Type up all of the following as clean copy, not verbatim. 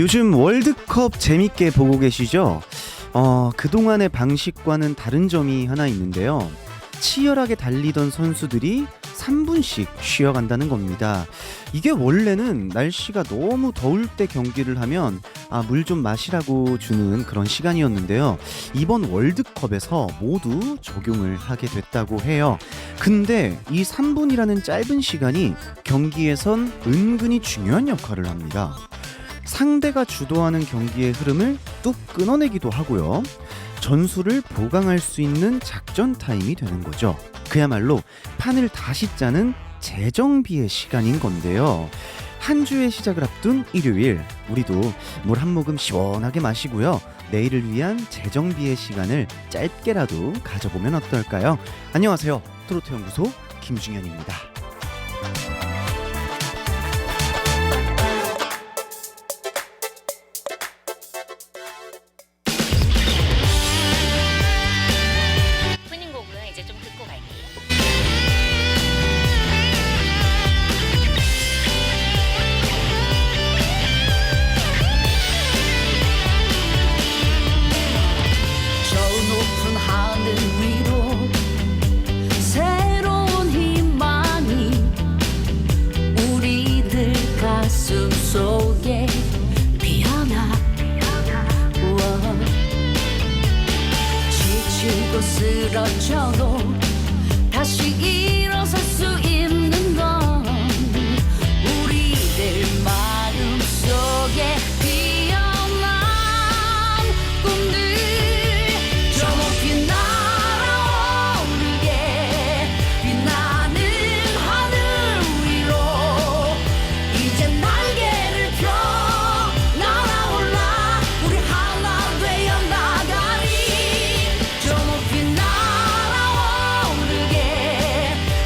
요즘 월드컵 재밌게 보고 계시죠? 그동안의 방식과는 다른 점이 하나 있는데요. 치열하게 달리던 선수들이 3분씩 쉬어간다는 겁니다. 이게 원래는 날씨가 너무 더울 때 경기를 하면 물 좀 마시라고 주는 그런 시간이었는데요. 이번 월드컵에서 모두 적용을 하게 됐다고 해요. 근데 이 3분이라는 짧은 시간이 경기에선 은근히 중요한 역할을 합니다. 상대가 주도하는 경기의 흐름을 뚝 끊어내기도 하고요. 전술을 보강할 수 있는 작전 타임이 되는 거죠. 그야말로 판을 다시 짜는 재정비의 시간인 건데요. 한 주의 시작을 앞둔 일요일, 우리도 물 한 모금 시원하게 마시고요. 내일을 위한 재정비의 시간을 짧게라도 가져보면 어떨까요? 안녕하세요. 트로트 연구소 김중현입니다. 오프닝 곡은 이제 좀 듣고 갈게요. 저 높은 하늘 위로 새로운 희망이 우리들 가슴 속에 피어나. 우와. 지치고 쓰러져도 다시 일어설 수 있는 건 우리들 마음 속에 피어난 꿈들. 저 높이 날아오르게 빛나는 하늘 위로 이제 날개를 펴 날아올라. 우리 하나 되어 나가리. 저 높이 날아오르게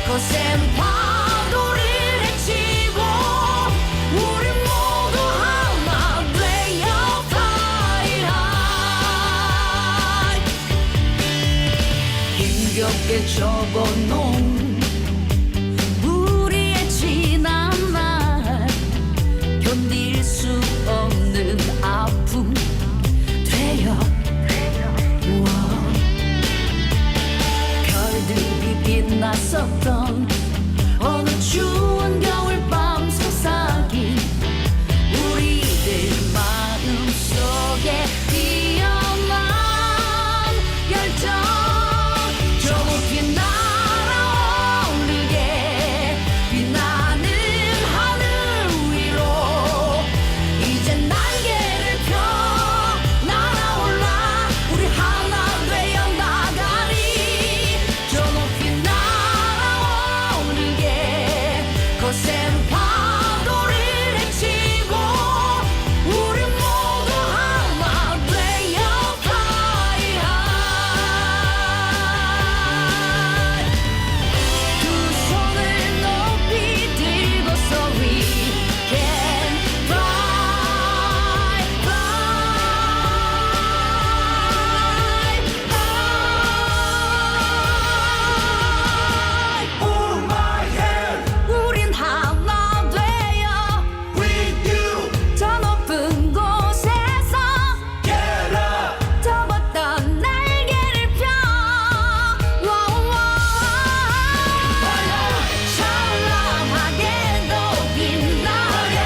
거센 파도를 헤치고 우리 모두 하나 되어 fly high. 힘겹게 접어놓은 우리의 지난 날 견딜 수 없는 아픔 되어. 우와. 별들이 빛났었던 어느 추운 겨울밤 속삭임 우리들 마음 속에 피어난 열정. 저 높이 날아오르게 빛나는 하늘 위로 이제 날개를 펴 날아올라. 우리 하나 되어 나가리. 저 높이 날아오르게 거센 파도를 헤치고 우리 모두 하나 되어 fly high. 두 손을 높이 들고서 we can fly, fly, fly. 우린 하나 되어 저 높은 곳에서 접었던 날개를 펴. 찬란하게도 빛나게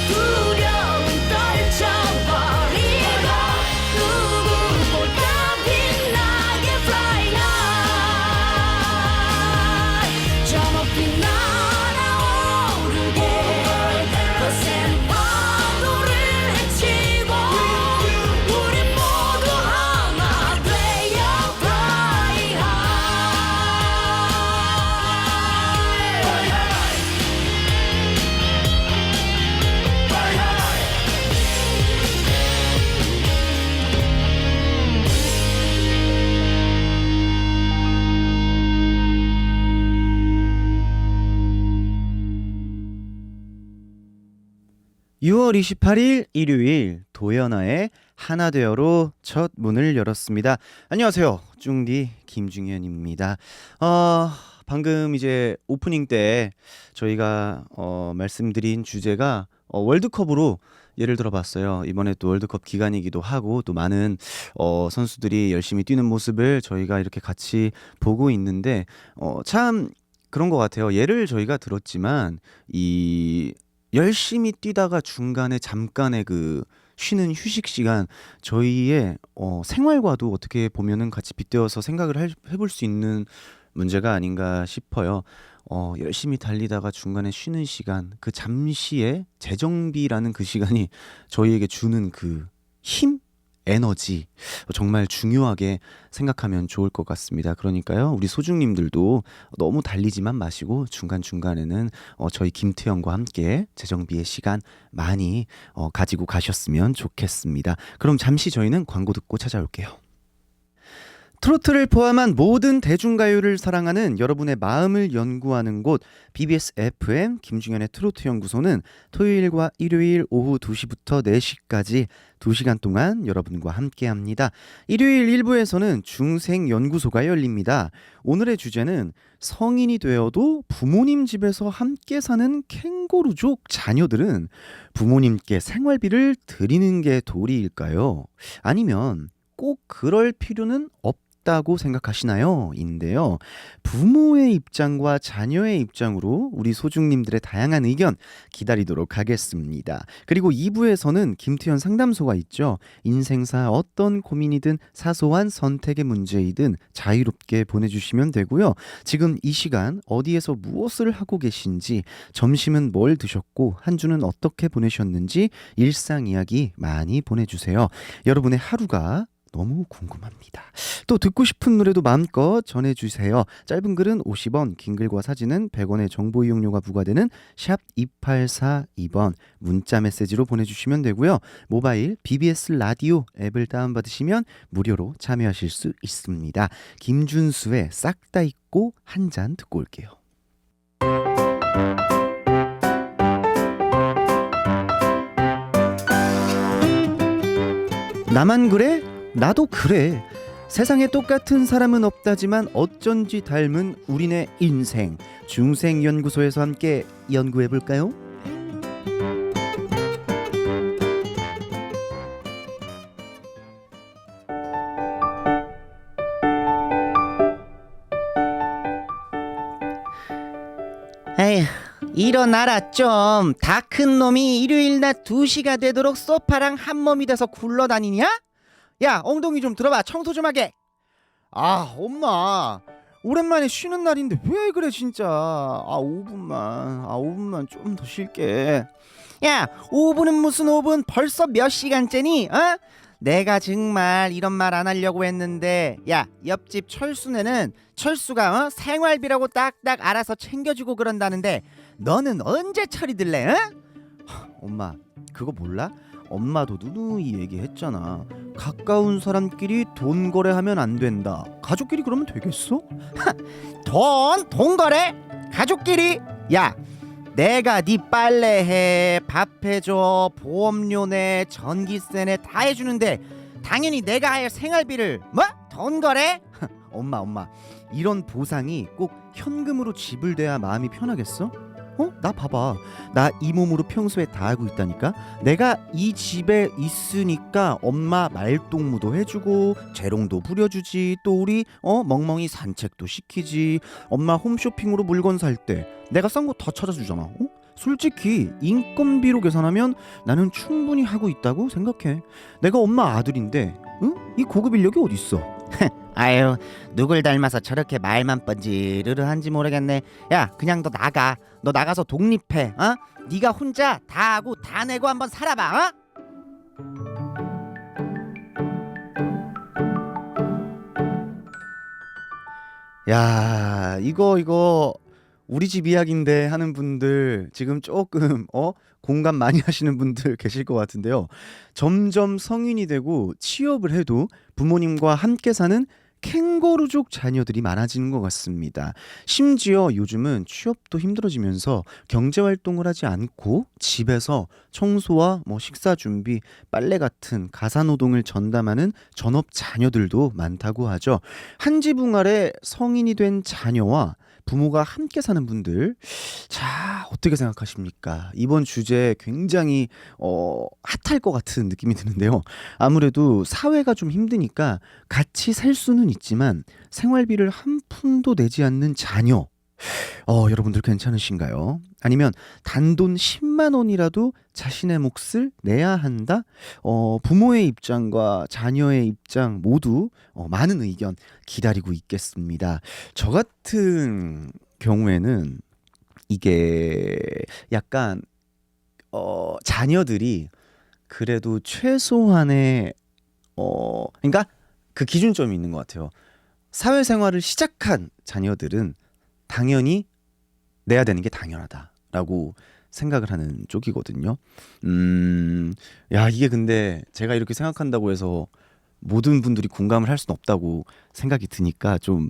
두려움 떨쳐버리고 누구보다 빛나게 fly high. 저 높이 날아오르게 거센 파도를 헤치고 우리 모두 하나 되어 fly high. 6월 28일 일요일 도연아의 하나 되어로 첫 문을 열었습니다. 안녕하세요. 쭝디 김중현입니다. 방금 이제 오프닝 때 저희가 말씀드린 주제가 월드컵으로 예를 들어봤어요. 이번에 또 월드컵 기간이기도 하고 또 많은 선수들이 열심히 뛰는 모습을 저희가 이렇게 같이 보고 있는데 참 그런 것 같아요. 예를 저희가 들었지만 이 열심히 뛰다가 중간에 잠깐의 그 쉬는 휴식 시간 저희의 생활과도 어떻게 보면은 같이 빗대어서 생각을 해볼 수 있는 문제가 아닌가 싶어요. 열심히 달리다가 중간에 쉬는 시간, 그 잠시의 재정비라는 그 시간이 저희에게 주는 그 힘, 에너지 정말 중요하게 생각하면 좋을 것 같습니다. 그러니까요, 우리 소중님들도 너무 달리지만 마시고 중간중간에는 저희 김태형과 함께 재정비의 시간 많이 가지고 가셨으면 좋겠습니다. 그럼 잠시 저희는 광고 듣고 찾아올게요. 트로트를 포함한 모든 대중가요를 사랑하는 여러분의 마음을 연구하는 곳 BBS FM 김중현의 트로트 연구소는 토요일과 일요일 오후 2시부터 4시까지 2시간 동안 여러분과 함께합니다. 일요일 1부에서는 중생연구소가 열립니다. 오늘의 주제는 성인이 되어도 부모님 집에서 함께 사는 캥거루족 자녀들은 부모님께 생활비를 드리는 게 도리일까요? 아니면 꼭 그럴 필요는 없다고 생각하시나요? 인데요. 부모의 입장과 자녀의 입장으로 우리 소중님들의 다양한 의견 기다리도록 하겠습니다. 그리고 2부에서는 김태현 상담소가 있죠. 인생사 어떤 고민이든 사소한 선택의 문제이든 자유롭게 보내주시면 되고요. 지금 이 시간 어디에서 무엇을 하고 계신지, 점심은 뭘 드셨고 한 주는 어떻게 보내셨는지 일상 이야기 많이 보내주세요. 여러분의 하루가 너무 궁금합니다. 또 듣고 싶은 노래도 마음껏 전해주세요. 짧은 글은 50원, 긴 글과 사진은 100원의 정보 이용료가 부과되는 샵 2842번 문자 메시지로 보내주시면 되고요. 모바일 BBS 라디오 앱을 다운받으시면 무료로 참여하실 수 있습니다. 김준수의 싹 다 잊고 한 잔 듣고 올게요. 나만 그래? 나도 그래. 세상에 똑같은 사람은 없다지만 어쩐지 닮은 우리네 인생. 중생연구소에서 함께 연구해볼까요? 에휴, 일어나라 좀. 다 큰 놈이 일요일 낮 2시가 되도록 소파랑 한 몸이 돼서 굴러다니냐? 야, 엉덩이 좀 들어봐. 청소 좀 하게. 아, 엄마. 오랜만에 쉬는 날인데 왜 그래 진짜. 5분만 좀 더 쉴게. 야, 5분은 무슨 5분? 벌써 몇 시간째니? 내가 정말 이런 말 안 하려고 했는데, 야, 옆집 철수네는 철수가 생활비라고 딱딱 알아서 챙겨주고 그런다는데 너는 언제 철이 들래? 엄마, 그거 몰라? 엄마도 누누이 얘기했잖아. 가까운 사람끼리 돈 거래하면 안 된다. 가족끼리 그러면 되겠어? 돈 거래? 가족끼리? 야, 내가 네 빨래해, 밥해줘, 보험료 내, 전기세 내 다 해주는데 당연히 내가 할 생활비를 뭐? 돈 거래? 엄마, 이런 보상이 꼭 현금으로 지불돼야 마음이 편하겠어? 나 봐봐. 나 이 몸으로 평소에 다 하고 있다니까. 내가 이 집에 있으니까 엄마 말동무도 해주고 재롱도 부려주지. 또 우리 멍멍이 산책도 시키지. 엄마 홈쇼핑으로 물건 살 때 내가 싼 거 다 찾아주잖아. 솔직히 인건비로 계산하면 나는 충분히 하고 있다고 생각해. 내가 엄마 아들인데 이 고급 인력이 어딨어. 아유, 누굴 닮아서 저렇게 말만 뻔지르르한지 모르겠네. 야, 그냥 너 나가. 너 나가서 독립해. 네가 혼자 다 하고 다 내고 한번 살아봐. 야, 이거 우리 집 이야기인데 하는 분들 지금 조금 공감 많이 하시는 분들 계실 것 같은데요. 점점 성인이 되고 취업을 해도 부모님과 함께 사는 캥거루족 자녀들이 많아지는 것 같습니다. 심지어 요즘은 취업도 힘들어지면서 경제활동을 하지 않고 집에서 청소와 식사 준비, 빨래 같은 가사노동을 전담하는 전업 자녀들도 많다고 하죠. 한 지붕 아래 성인이 된 자녀와 부모가 함께 사는 분들, 자 어떻게 생각하십니까? 이번 주제 굉장히 핫할 것 같은 느낌이 드는데요. 아무래도 사회가 좀 힘드니까 같이 살 수는 있지만 생활비를 한 푼도 내지 않는 자녀, 여러분들 괜찮으신가요? 아니면 단돈 10만 원이라도 자신의 몫을 내야 한다? 부모의 입장과 자녀의 입장 모두 많은 의견 기다리고 있겠습니다. 저 같은 경우에는 이게 약간 자녀들이 그래도 최소한의 그러니까 그 기준점이 있는 것 같아요. 사회생활을 시작한 자녀들은 당연히 내야 되는 게 당연하다라고 생각을 하는 쪽이거든요. 야, 이게 근데 제가 이렇게 생각한다고 해서 모든 분들이 공감을 할 수는 없다고 생각이 드니까 좀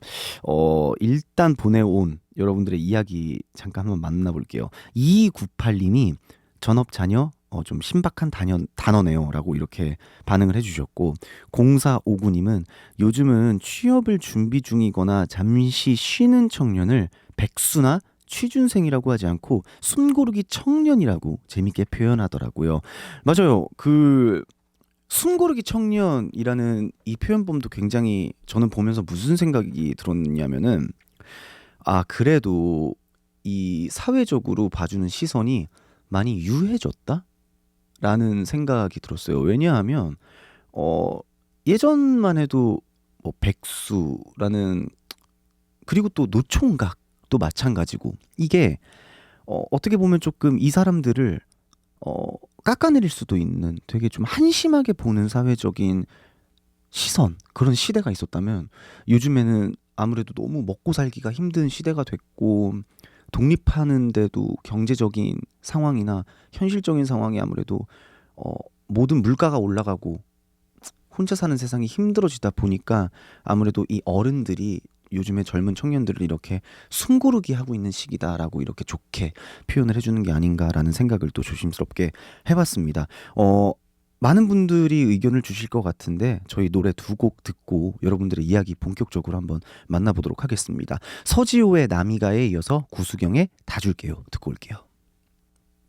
일단 보내온 여러분들의 이야기 잠깐 한번 만나볼게요. 2298님이 전업 자녀 좀 신박한 단어네요 라고 이렇게 반응을 해주셨고, 0459님은 요즘은 취업을 준비 중이거나 잠시 쉬는 청년을 백수나 취준생이라고 하지 않고 숨고르기 청년이라고 재밌게 표현하더라고요. 맞아요. 그 숨고르기 청년이라는 이 표현법도 굉장히 저는 보면서 무슨 생각이 들었냐면은, 그래도 이 사회적으로 봐주는 시선이 많이 유해졌다? 라는 생각이 들었어요. 왜냐하면 예전만 해도 뭐 백수라는, 그리고 또 노총각도 마찬가지고, 이게 어떻게 보면 조금 이 사람들을 깎아내릴 수도 있는 되게 좀 한심하게 보는 사회적인 시선, 그런 시대가 있었다면, 요즘에는 아무래도 너무 먹고 살기가 힘든 시대가 됐고, 독립하는데도 경제적인 상황이나 현실적인 상황이 아무래도 모든 물가가 올라가고 혼자 사는 세상이 힘들어지다 보니까 아무래도 이 어른들이 요즘에 젊은 청년들을 이렇게 숨고르기 하고 있는 시기다라고 이렇게 좋게 표현을 해주는 게 아닌가라는 생각을 또 조심스럽게 해봤습니다. 많은 분들이 의견을 주실 것 같은데 저희 노래 두 곡 듣고 여러분들의 이야기 본격적으로 한번 만나보도록 하겠습니다. 서지호의 나미가에 이어서 구수경의 다 줄게요 듣고 올게요.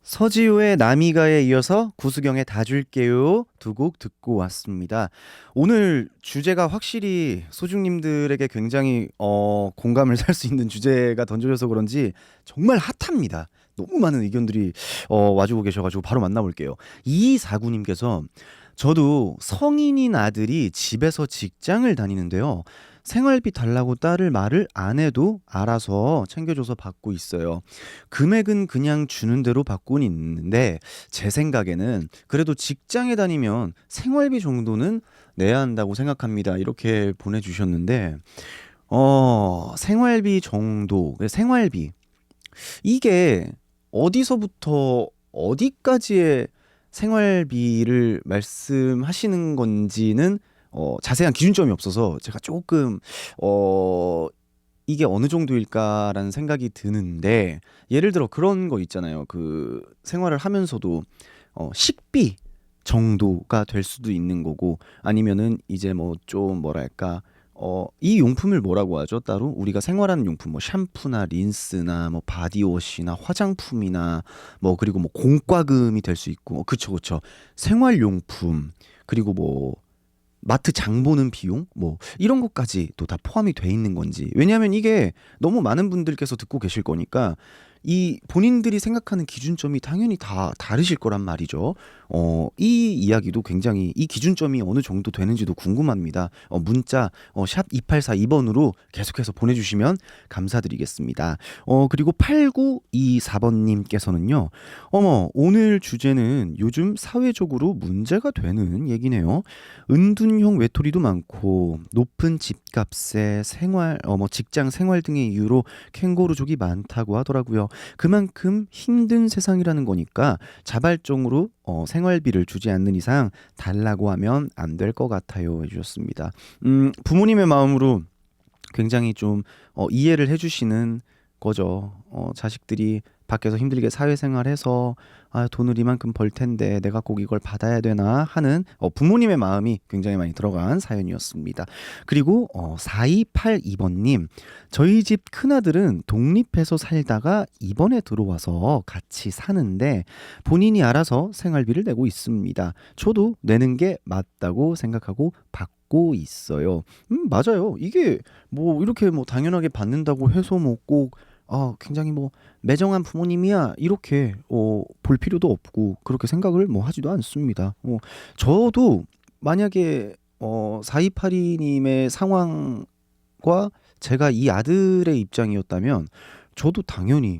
서지호의 나미가에 이어서 구수경의 다 줄게요 두 곡 듣고 왔습니다. 오늘 주제가 확실히 소중님들에게 굉장히 공감을 살 수 있는 주제가 던져져서 그런지 정말 핫합니다. 너무 많은 의견들이 와주고 계셔가지고 바로 만나볼게요. 2249님께서 저도 성인인 아들이 집에서 직장을 다니는데요. 생활비 달라고 딸을 말을 안 해도 알아서 챙겨줘서 받고 있어요. 금액은 그냥 주는 대로 받고는 있는데 제 생각에는 그래도 직장에 다니면 생활비 정도는 내야 한다고 생각합니다. 이렇게 보내주셨는데 생활비 정도, 생활비 이게 어디서부터 어디까지의 생활비를 말씀하시는 건지는 자세한 기준점이 없어서 제가 조금 이게 어느 정도일까라는 생각이 드는데, 예를 들어 그런 거 있잖아요. 그 생활을 하면서도 식비 정도가 될 수도 있는 거고, 아니면은 이제 뭐 좀 뭐랄까 이 용품을 뭐라고 하죠? 따로 우리가 생활하는 용품, 뭐 샴푸나 린스나 뭐 바디워시나 화장품이나 뭐 그리고 뭐 공과금이 될 수 있고, 그쵸. 생활용품, 그리고 뭐 마트 장 보는 비용, 뭐 이런 것까지 또 다 포함이 돼 있는 건지. 왜냐하면 이게 너무 많은 분들께서 듣고 계실 거니까 이 본인들이 생각하는 기준점이 당연히 다 다르실 거란 말이죠. 이 이야기도 굉장히 이 기준점이 어느 정도 되는지도 궁금합니다. 문자 샵 2842번으로 계속해서 보내주시면 감사드리겠습니다. 그리고 8924번님께서는요. 오늘 주제는 요즘 사회적으로 문제가 되는 얘기네요. 은둔형 외톨이도 많고 높은 집값에 직장 생활 등의 이유로 캥거루족이 많다고 하더라고요. 그만큼 힘든 세상이라는 거니까 자발적으로 생활비를 주지 않는 이상 달라고 하면 안 될 것 같아요 해주셨습니다. 부모님의 마음으로 굉장히 좀 이해를 해주시는 거죠. 자식들이 밖에서 힘들게 사회생활해서 돈을 이만큼 벌 텐데 내가 꼭 이걸 받아야 되나 하는 부모님의 마음이 굉장히 많이 들어간 사연이었습니다. 그리고 4282번님, 저희 집 큰아들은 독립해서 살다가 이번에 들어와서 같이 사는데 본인이 알아서 생활비를 내고 있습니다. 저도 내는 게 맞다고 생각하고 받고 있어요. 맞아요. 이게 뭐 이렇게 뭐 당연하게 받는다고 해서 뭐 꼭 굉장히 뭐 매정한 부모님이야 이렇게 볼 필요도 없고 그렇게 생각을 뭐 하지도 않습니다. 저도 만약에 4282님의 상황과 제가 이 아들의 입장이었다면 저도 당연히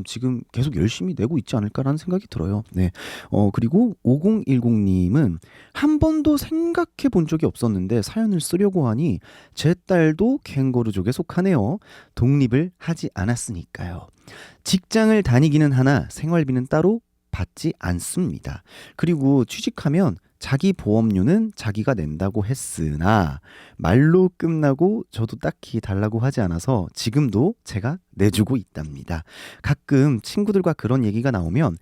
지금 계속 열심히 내고 있지 않을까라는 생각이 들어요. 네. 그리고 5010님은 한 번도 생각해 본 적이 없었는데 사연을 쓰려고 하니 제 딸도 캥거루족에 속하네요. 독립을 하지 않았으니까요. 직장을 다니기는 하나 생활비는 따로 받지 않습니다. 그리고 취직하면 자기 보험료는 자기가 낸다고 했으나 말로 끝나고 저도 딱히 달라고 하지 않아서 지금도 제가 내주고 있답니다. 가끔 친구들과 그런 얘기가 나오면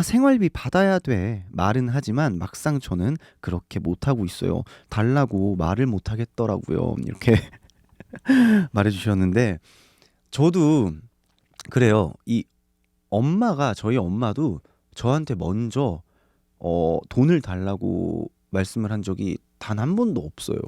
생활비 받아야 돼 말은 하지만 막상 저는 그렇게 못하고 있어요. 달라고 말을 못하겠더라고요. 이렇게 말해주셨는데 저도 그래요. 저희 엄마도 저한테 먼저 돈을 달라고 말씀을 한 적이 단 한 번도 없어요.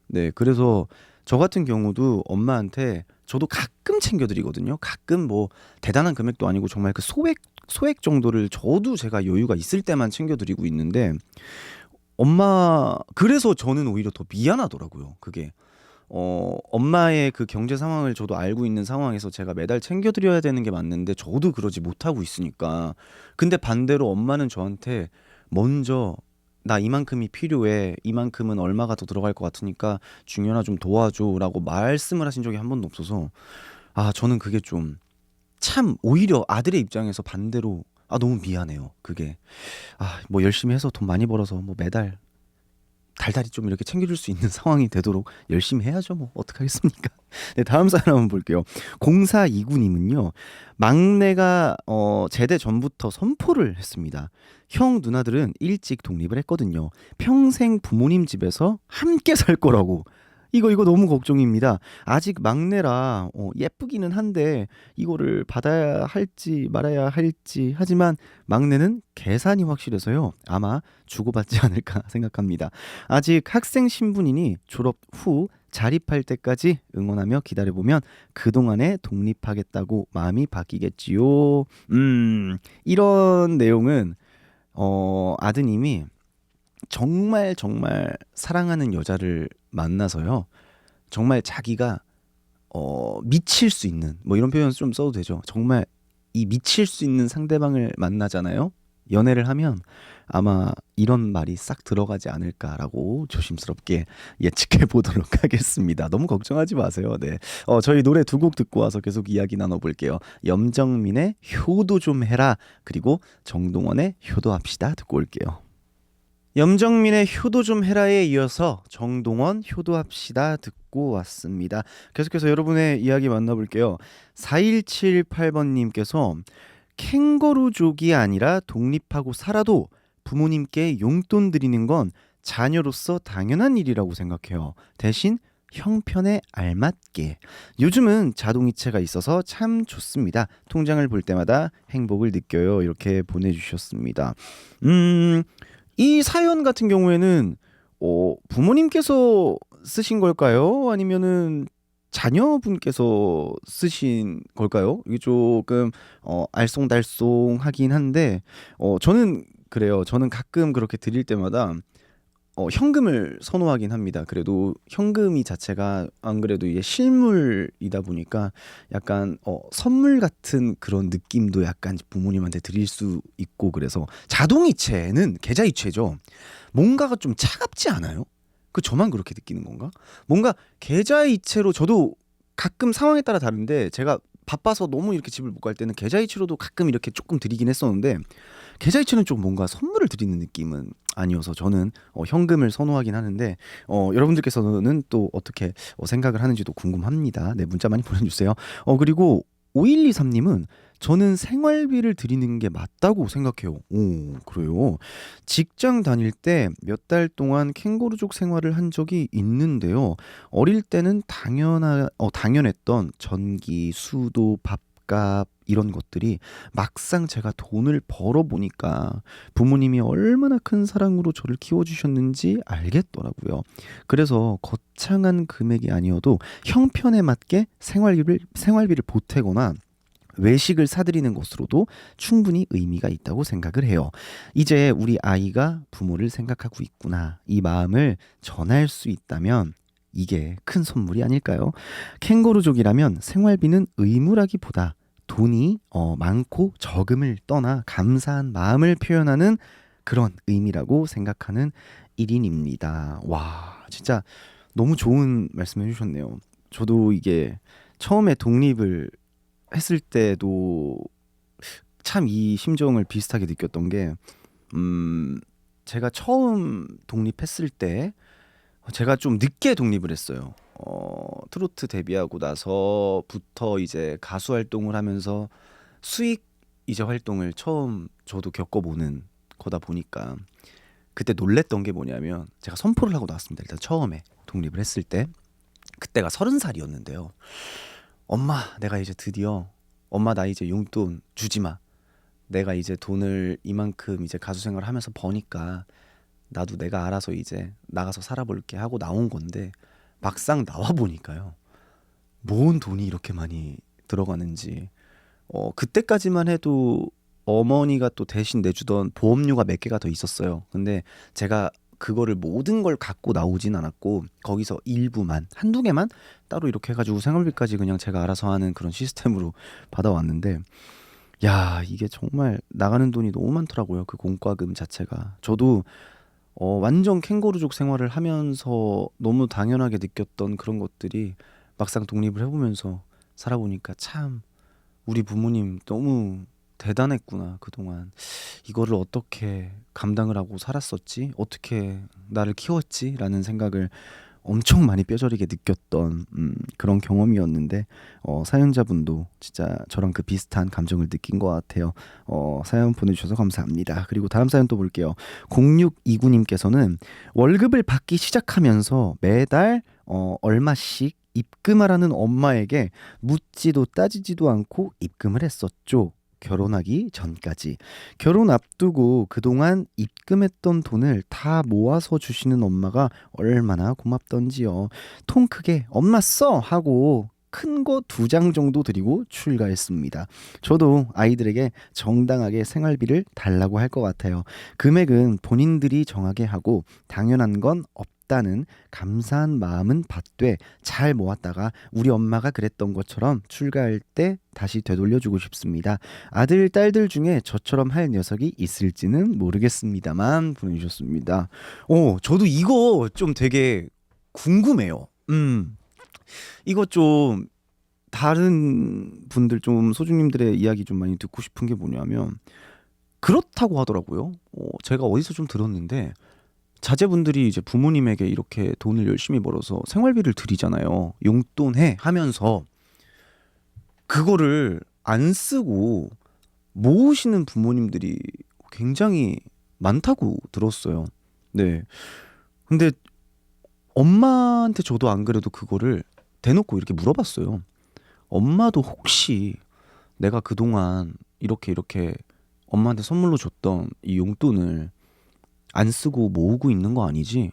네, 그래서 저 같은 경우도 엄마한테 저도 가끔 챙겨드리거든요. 가끔 뭐 대단한 금액도 아니고 정말 그 소액 정도를 저도 제가 여유가 있을 때만 챙겨드리고 있는데 그래서 저는 오히려 더 미안하더라고요. 그게 엄마의 그 경제 상황을 저도 알고 있는 상황에서 제가 매달 챙겨드려야 되는 게 맞는데 저도 그러지 못하고 있으니까. 근데 반대로 엄마는 저한테 먼저 나 이만큼이 필요해, 이만큼은 얼마가 더 들어갈 것 같으니까 중연아 좀 도와줘 라고 말씀을 하신 적이 한 번도 없어서 저는 그게 좀 참 오히려 아들의 입장에서 반대로 너무 미안해요. 그게 뭐 열심히 해서 돈 많이 벌어서 뭐 매달 달달이 좀 이렇게 챙겨줄 수 있는 상황이 되도록 열심히 해야죠. 뭐 어떡하겠습니까? 네, 다음 사연 한번 볼게요. 0429님은요. 막내가 제대 전부터 선포를 했습니다. 형 누나들은 일찍 독립을 했거든요. 평생 부모님 집에서 함께 살 거라고. 이거 너무 걱정입니다. 아직 막내라 예쁘기는 한데 이거를 받아야 할지 말아야 할지 하지만 막내는 계산이 확실해서요. 아마 주고받지 않을까 생각합니다. 아직 학생 신분이니 졸업 후 자립할 때까지 응원하며 기다려보면 그동안에 독립하겠다고 마음이 바뀌겠지요. 이런 내용은 아드님이 정말 사랑하는 여자를 만나서요. 정말 자기가 미칠 수 있는 뭐 이런 표현 좀 써도 되죠. 정말 이 미칠 수 있는 상대방을 만나잖아요. 연애를 하면 아마 이런 말이 싹 들어가지 않을까라고 조심스럽게 예측해 보도록 하겠습니다. 너무 걱정하지 마세요. 네. 저희 노래 두 곡 듣고 와서 계속 이야기 나눠볼게요. 염정민의 효도 좀 해라 그리고 정동원의 효도합시다 듣고 올게요. 염정민의 효도 좀 해라에 이어서 정동원 효도합시다 듣고 왔습니다. 계속해서 여러분의 이야기 만나볼게요. 4178번님께서 캥거루족이 아니라 독립하고 살아도 부모님께 용돈 드리는 건 자녀로서 당연한 일이라고 생각해요. 대신 형편에 알맞게. 요즘은 자동이체가 있어서 참 좋습니다. 통장을 볼 때마다 행복을 느껴요. 이렇게 보내주셨습니다. 이 사연 같은 경우에는 부모님께서 쓰신 걸까요? 아니면은 자녀분께서 쓰신 걸까요? 이게 조금 알쏭달쏭하긴 한데 저는 그래요. 저는 가끔 그렇게 드릴 때마다 현금을 선호하긴 합니다. 그래도 현금이 자체가 안 그래도 이게 실물이다 보니까 약간 선물 같은 그런 느낌도 약간 부모님한테 드릴 수 있고 그래서 자동이체는 계좌이체죠. 뭔가가 좀 차갑지 않아요? 저만 그렇게 느끼는 건가? 뭔가 계좌이체로 저도 가끔 상황에 따라 다른데 제가 바빠서 너무 이렇게 집을 못 갈 때는 계좌이체로도 가끔 이렇게 조금 드리긴 했었는데 계좌이체는 좀 뭔가 선물을 드리는 느낌은 아니어서 저는 현금을 선호하긴 하는데 여러분들께서는 또 어떻게 생각을 하는지도 궁금합니다. 네, 문자 많이 보내주세요. 그리고 5123님은 저는 생활비를 드리는 게 맞다고 생각해요. 오, 그래요? 직장 다닐 때 몇 달 동안 캥거루족 생활을 한 적이 있는데요. 어릴 때는 당연했던 전기, 수도, 밥값 이런 것들이 막상 제가 돈을 벌어보니까 부모님이 얼마나 큰 사랑으로 저를 키워주셨는지 알겠더라고요. 그래서 거창한 금액이 아니어도 형편에 맞게 생활비를 보태거나 외식을 사드리는 것으로도 충분히 의미가 있다고 생각을 해요. 이제 우리 아이가 부모를 생각하고 있구나. 이 마음을 전할 수 있다면 이게 큰 선물이 아닐까요? 캥거루족이라면 생활비는 의무라기보다 돈이 많고 적음을 떠나 감사한 마음을 표현하는 그런 의미라고 생각하는 1인입니다. 와, 진짜 너무 좋은 말씀 해주셨네요. 저도 이게 처음에 독립을 했을 때도 참 이 심정을 비슷하게 느꼈던 게 제가 처음 독립했을 때 제가 좀 늦게 독립을 했어요. 트로트 데뷔하고 나서부터 이제 가수 활동을 하면서 수익 이제 활동을 처음 저도 겪어보는 거다 보니까 그때 놀랬던 게 뭐냐면 제가 선포를 하고 나왔습니다. 일단 처음에 독립을 했을 때 그때가 30살이었는데요. 엄마, 내가 이제 드디어 엄마 나 이제 용돈 주지 마. 내가 이제 돈을 이만큼 이제 가수 생활을 하면서 버니까 나도 내가 알아서 이제 나가서 살아볼게 하고 나온 건데 막상 나와 보니까요. 뭔 돈이 이렇게 많이 들어가는지 그때까지만 해도 어머니가 또 대신 내주던 보험료가 몇 개가 더 있었어요. 근데 제가 그거를 모든 걸 갖고 나오진 않았고 거기서 일부만 한두 개만 따로 이렇게 해가지고 생활비까지 그냥 제가 알아서 하는 그런 시스템으로 받아왔는데 야, 이게 정말 나가는 돈이 너무 많더라고요. 그 공과금 자체가. 저도 완전 캥거루족 생활을 하면서 너무 당연하게 느꼈던 그런 것들이 막상 독립을 해보면서 살아보니까 참 우리 부모님 너무 대단했구나. 그동안 이거를 어떻게 감당을 하고 살았었지, 어떻게 나를 키웠지 라는 생각을 엄청 많이 뼈저리게 느꼈던 그런 경험이었는데 사연자분도 진짜 저랑 그 비슷한 감정을 느낀 것 같아요. 사연 보내주셔서 감사합니다. 그리고 다음 사연 또 볼게요. 0629님께서는 월급을 받기 시작하면서 매달 얼마씩 입금하라는 엄마에게 묻지도 따지지도 않고 입금을 했었죠. 결혼하기 전까지. 결혼 앞두고 그동안 입금했던 돈을 다 모아서 주시는 엄마가 얼마나 고맙던지요. 통 크게 엄마 써! 하고 큰 거 2장 정도 드리고 출가했습니다. 저도 아이들에게 정당하게 생활비를 달라고 할 것 같아요. 금액은 본인들이 정하게 하고 당연한 건 없다는 감사한 마음은 받되 잘 모았다가 우리 엄마가 그랬던 것처럼 출가할 때 다시 되돌려주고 싶습니다. 아들, 딸들 중에 저처럼 할 녀석이 있을지는 모르겠습니다만 보내주셨습니다. 저도 이거 좀 되게 궁금해요. 이거 좀 다른 분들 좀 소중님들의 이야기 좀 많이 듣고 싶은 게 뭐냐면 그렇다고 하더라고요. 제가 어디서 좀 들었는데 자제분들이 이제 부모님에게 이렇게 돈을 열심히 벌어서 생활비를 드리잖아요. 용돈해 하면서 그거를 안 쓰고 모으시는 부모님들이 굉장히 많다고 들었어요. 네. 근데 엄마한테 저도 안 그래도 그거를 대놓고 이렇게 물어봤어요. 엄마도 혹시 내가 그동안 이렇게 엄마한테 선물로 줬던 이 용돈을 안 쓰고 모으고 있는 거 아니지?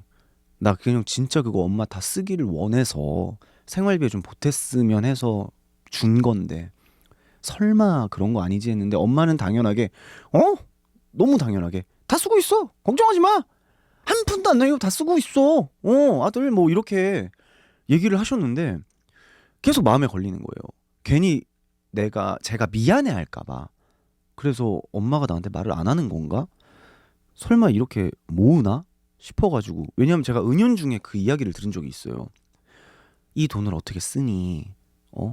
나 그냥 진짜 그거 엄마 다 쓰기를 원해서 생활비에 좀 보탰으면 해서 준 건데 설마 그런 거 아니지 했는데 엄마는 당연하게 너무 당연하게 다 쓰고 있어. 걱정하지 마. 한 푼도 안 나요. 다 쓰고 있어. 아들 뭐 이렇게 얘기를 하셨는데 계속 마음에 걸리는 거예요. 괜히 제가 미안해 할까 봐. 그래서 엄마가 나한테 말을 안 하는 건가? 설마 이렇게 모으나 싶어가지고. 왜냐면 제가 은연중에 그 이야기를 들은 적이 있어요. 이 돈을 어떻게 쓰니?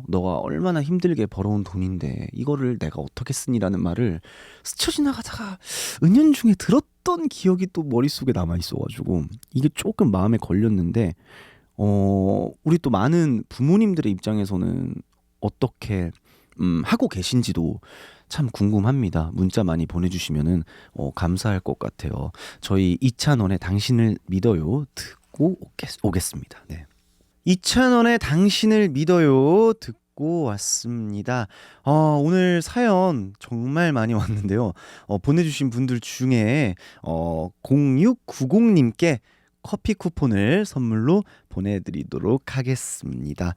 너가 얼마나 힘들게 벌어온 돈인데 이거를 내가 어떻게 쓰니라는 말을 스쳐 지나가다가 은연중에 들었던 기억이 또 머릿속에 남아있어가지고 이게 조금 마음에 걸렸는데 우리 또 많은 부모님들의 입장에서는 어떻게 하고 계신지도 참 궁금합니다. 문자 많이 보내주시면은 감사할 것 같아요. 저희 이찬원의 당신을 믿어요 듣고 오겠습니다. 네. 이찬원의 당신을 믿어요 듣고 왔습니다. 오늘 사연 정말 많이 왔는데요. 보내주신 분들 중에 0690님께 커피 쿠폰을 선물로 보내드리도록 하겠습니다.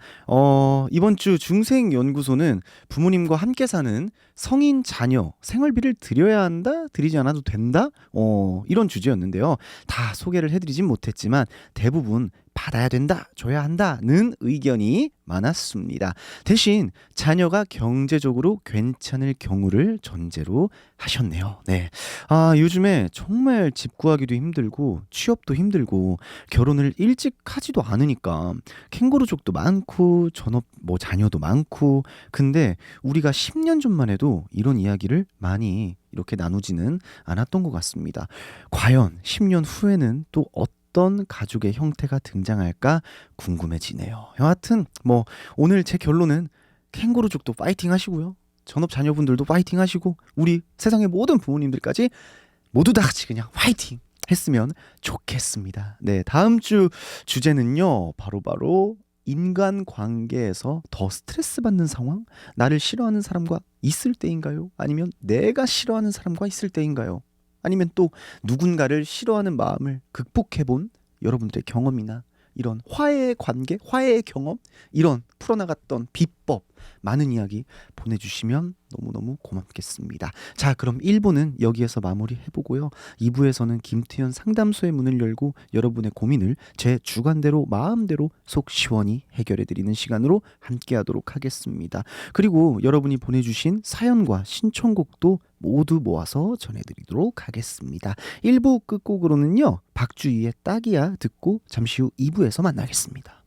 이번 주 중생연구소는 부모님과 함께 사는 성인 자녀 생활비를 드려야 한다? 드리지 않아도 된다? 이런 주제였는데요. 다 소개를 해드리진 못했지만 대부분 받아야 된다, 줘야 한다는 의견이 많았습니다. 대신 자녀가 경제적으로 괜찮을 경우를 전제로 하셨네요. 네. 요즘에 정말 집 구하기도 힘들고 취업도 힘들고 결혼을 일찍 하지도 않으니까 캥거루족도 많고 전업 자녀도 많고, 근데 우리가 10년 전만 해도 이런 이야기를 많이 이렇게 나누지는 않았던 것 같습니다. 과연 10년 후에는 또 어떤 가족의 형태가 등장할까 궁금해지네요. 여하튼 오늘 제 결론은 캥거루족도 파이팅 하시고요. 전업 자녀분들도 파이팅 하시고 우리 세상의 모든 부모님들까지 모두 다 같이 그냥 파이팅 했으면 좋겠습니다. 네, 다음 주 주제는요. 바로 인간관계에서 더 스트레스 받는 상황? 나를 싫어하는 사람과 있을 때인가요? 아니면 내가 싫어하는 사람과 있을 때인가요? 아니면 또 누군가를 싫어하는 마음을 극복해본 여러분들의 경험이나 이런 화해의 관계, 화해의 경험, 이런 풀어나갔던 비법, 많은 이야기 보내주시면 너무너무 고맙겠습니다. 자, 그럼 1부는 여기에서 마무리해보고요. 2부에서는 김태현 상담소의 문을 열고 여러분의 고민을 제 주관대로 마음대로 속 시원히 해결해드리는 시간으로 함께하도록 하겠습니다. 그리고 여러분이 보내주신 사연과 신청곡도 모두 모아서 전해드리도록 하겠습니다. 1부 끝곡으로는요, 박주희의 딱이야 듣고 잠시 후 2부에서 만나겠습니다.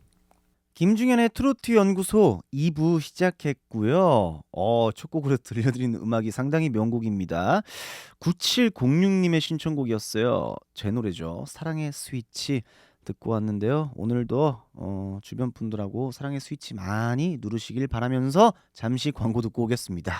김중현의 트로트 연구소 2부 시작했고요. 첫 곡으로 들려드리는 음악이 상당히 명곡입니다. 9706님의 신청곡이었어요. 제 노래죠. 사랑의 스위치 듣고 왔는데요. 오늘도 주변 분들하고 사랑의 스위치 많이 누르시길 바라면서 잠시 광고 듣고 오겠습니다.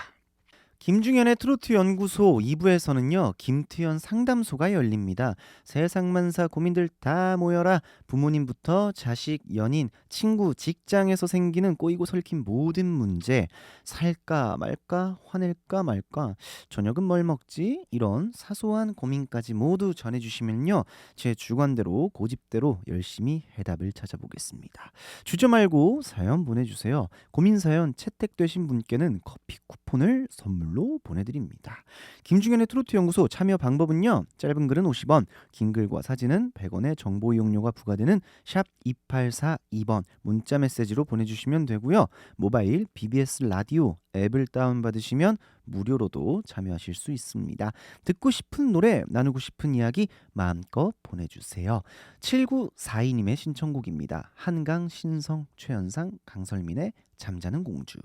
김중현의 트로트 연구소 2부에서는요. 김태현 상담소가 열립니다. 세상만사 고민들 다 모여라. 부모님부터 자식, 연인, 친구, 직장에서 생기는 꼬이고 설킨 모든 문제, 살까 말까, 화낼까 말까, 저녁은 뭘 먹지? 이런 사소한 고민까지 모두 전해주시면요. 제 주관대로 고집대로 열심히 해답을 찾아보겠습니다. 주저 말고 사연 보내주세요. 고민 사연 채택되신 분께는 커피 쿠폰을 선물로 보내드립니다. 김중현의 트로트 연구소 참여 방법은요. 짧은 글은 50원, 긴 글과 사진은 100원의 정보 이용료가 부과되는 샵 2842번 문자 메시지로 보내주시면 되고요. 모바일 BBS 라디오 앱을 다운받으시면 무료로도 참여하실 수 있습니다. 듣고 싶은 노래, 나누고 싶은 이야기 마음껏 보내주세요. 7942님의 신청곡입니다. 한강, 신성, 최연상, 강설민의 잠자는 공주.